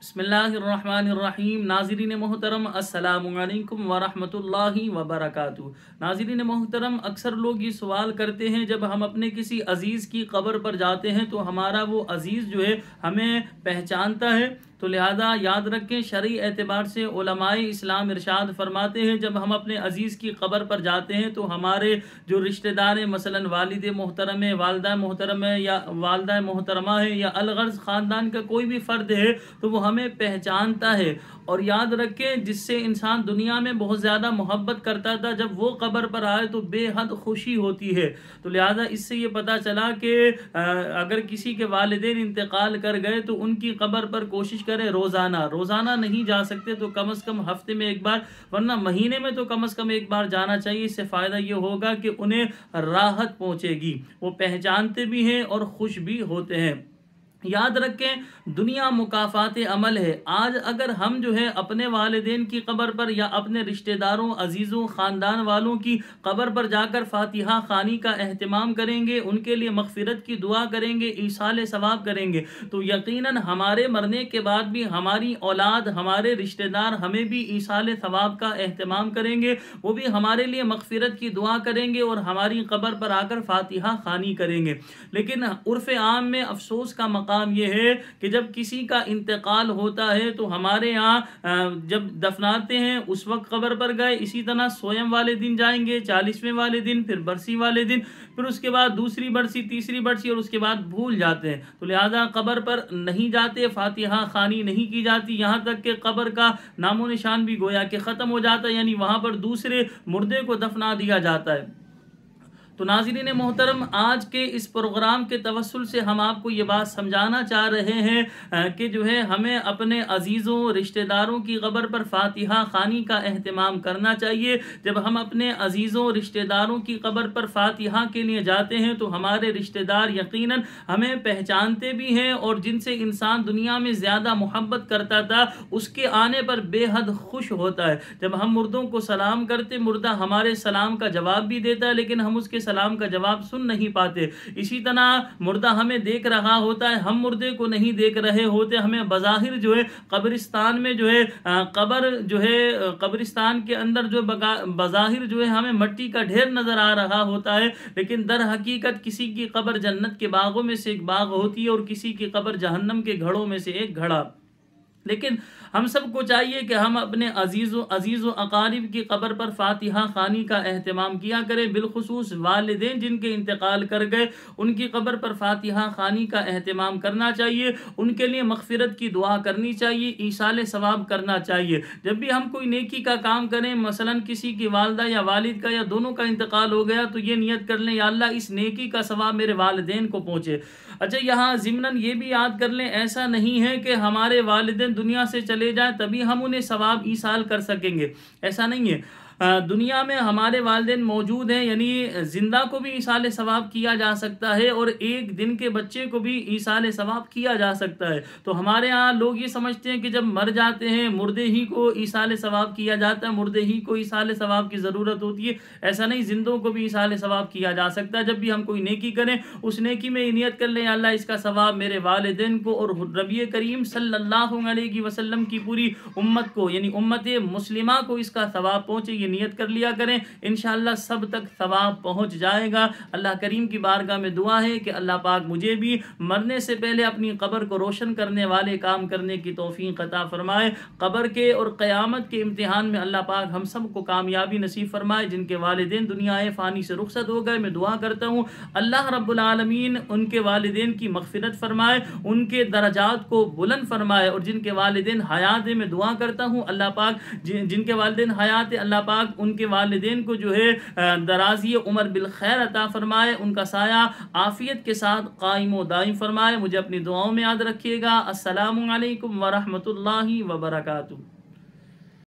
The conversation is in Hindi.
बिस्मिल्लाहिर्रहमानिर्रहीम। नाज़रीन मोहतरम, अस्सलामुअलैकुम वरहमतुल्लाहि वबरकातुहू। नाज़रीन मोहतरम, अक्सर लोग ये सवाल करते हैं, जब हम अपने किसी अज़ीज़ की कब्र पर जाते हैं तो हमारा वो अज़ीज़ जो है हमें पहचानता है। तो लिहाजा याद रखें, शरई एतबार से उलमाए इस्लाम इरशाद फरमाते हैं, जब हम अपने अज़ीज़ की कब्र पर जाते हैं तो हमारे जो रिश्तेदार हैं, मसलन वालिद मोहतरम है, वालदा मोहतरम है, या वालदा मोहतरमा है, या अलगर्ज़ ख़ानदान का कोई भी फ़र्द है, तो वो हमें पहचानता है। और याद रखें, जिससे इंसान दुनिया में बहुत ज़्यादा मोहब्बत करता था, जब वो कब्र पर आए तो बेहद खुशी होती है। तो लिहाजा इससे ये पता चला कि अगर किसी के वालिदैन इंतकाल कर गए तो उनकी कब्र पर कोशिश करें रोज़ाना नहीं जा सकते तो कम से कम हफ्ते में एक बार, वरना महीने में तो कम से कम एक बार जाना चाहिए। इससे फ़ायदा ये होगा कि उन्हें राहत पहुँचेगी, वो पहचानते भी हैं और खुश भी होते हैं। याद रखें, दुनिया मुकाफ़ात अमल है। आज अगर हम जो है अपने वालिदैन की कब्र पर या अपने रिश्तेदारों, अजीज़ों, ख़ानदान वालों की कब्र पर जाकर फ़ातिहा ख़ानी का एहतमाम करेंगे, उनके लिए मग़फ़िरत की दुआ करेंगे, ईसाल सवाब करेंगे, तो यकीनन हमारे मरने के बाद भी हमारी औलाद, हमारे रिश्तेदार हमें भी ईसाल सवाब का एहतमाम करेंगे। वो भी हमारे लिए मग़फ़िरत की दुआ करेंगे और हमारी कब्र पर आकर फ़ातिहा ख़ानी करेंगे। लेकिन उर्फ़ आम में अफ़सोस का काम यह है कि जब किसी का इंतकाल होता है तो हमारे यहाँ जब दफनाते हैं उस वक्त कब्र पर गए, इसी तरह सोयम वाले दिन जाएंगे, 40वें वाले दिन, फिर बरसी वाले दिन, फिर उसके बाद दूसरी बरसी, तीसरी बरसी, और उसके बाद भूल जाते हैं। तो लिहाजा कब्र पर नहीं जाते, फातिहा खानी नहीं की जाती, यहाँ तक कि कब्र का नामो निशान भी गोया कि ख़त्म हो जाता है, यानी वहाँ पर दूसरे मुर्दे को दफना दिया जाता है। तो नाज़रीन मोहतरम, आज के इस प्रोग्राम के तवस्सुल से हम आपको ये बात समझाना चाह रहे हैं कि जो है हमें अपने अजीज़ों, रिश्तेदारों की कब्र पर फ़ातिहा ख़ानी का एहतमाम करना चाहिए। जब हम अपने अजीज़ों, रिश्तेदारों की कब्र पर फ़ातिहा के लिए जाते हैं तो हमारे रिश्तेदार यकीनन हमें पहचानते भी हैं, और जिनसे इंसान दुनिया में ज़्यादा मोहब्बत करता था उसके आने पर बेहद खुश होता है। जब हम मुर्दों को सलाम करते, मुर्दा हमारे सलाम का जवाब भी देता है, लेकिन हम उसके सलाम का जवाब सुन नहीं पाते। इसी तरह मुर्दा हमें देख रहा होता है, हम मुर्दे को नहीं देख रहे होते। हमें बज़ाहिर जो है कब्रिस्तान में जो है कब्र जो है कब्रिस्तान के अंदर जो बज़ाहिर जो है हमें मिट्टी का ढेर नज़र आ रहा होता है, लेकिन दर हकीकत किसी की कब्र जन्नत के बागों में से एक बाग होती है और किसी की कब्र जहन्नम के घड़ों में से एक घड़ा। लेकिन हम सबको चाहिए कि हम अपने अजीज़ अकारिब की कब्र पर फ़ातिहा ख़ानी का एहतमाम किया करें। बिलखुसूस वालिदैन जिनके इंतकाल कर गए उनकी कब्र पर फ़ातिहा ख़ानी का एहतमाम करना चाहिए, उनके लिए मग़फ़िरत की दुआ करनी चाहिए, ईसाल सवाब करना चाहिए। जब भी हम कोई नेकी का काम करें, मसलन किसी की वालदा या वालिद का या दोनों का इंतकाल हो गया, तो ये नियत कर लें, या अल्लाह इस नेकी का सवाब मेरे वालिदैन को पहुँचे। अच्छा, यहाँ ज़िम्नन ये भी याद कर लें, ऐसा नहीं है कि हमारे वालिदैन दुनिया से चले जाएं तभी हम उन्हें सवाब ईसाल कर सकेंगे, ऐसा नहीं है। दुनिया में हमारे वालिदैन मौजूद हैं, यानी ज़िंदा को भी ईसाल सवाब किया जा सकता है और एक दिन के बच्चे को भी ईसाल सवाब किया जा सकता है। तो हमारे यहाँ लोग ये समझते हैं कि जब मर जाते हैं मुर्दे ही को ईसाल सवाब किया जाता है, मुर्दे ही को ईसाल सवाब की ज़रूरत होती है। ऐसा नहीं, ज़िंदों को भी ईसाल सवाब किया जा सकता है। जब भी हम कोई नेकी करें, उस नेकी में ये नियत कर लें, अल्लाह इसका सवाब मेरे वालिदैन को और नबी करीम सल्लल्लाहु अलैहि वसल्लम की पूरी उम्मत को, यानी उम्मत मुस्लिमा को इसका सवाब पहुँचे, ये नियत कर लिया करें। इंशाअल्लाह सब तक सवाब पहुंच जाएगा। अल्लाह करीम की बारगाह में दुआ है कि अल्लाह पाक मुझे भी मरने से पहले अपनी कब्र को रोशन करने वाले काम करने की तौफीक अता फरमाए। कब्र के और क़यामत के इम्तिहान में अल्लाह पाक हम सब को कामयाबी नसीब फरमाए। जिनके वालिदैन दुनिया फ़ानी से रुखसत हो गए, मैं दुआ करता हूँ अल्लाह रब्बुल आलमीन उनके वालिदैन की मग़फ़िरत फरमाए, उनके दरजात को बुलंद फरमाए। और जिनके वालिदैन हयात में दुआ करता हूँ अल्लाह पाक जिनके वालिदैन हयात अल्लाह पाक उनके वालिदैन को जो है दराज़ी उमर बिल खैर अता फरमाए, उनका साया आफ़ियत के साथ कायम व दायम फरमाए। मुझे अपनी दुआओं में याद रखिएगा। अस्सलामु अलैकुम व रहमतुल्लाहि व बरकातुहू।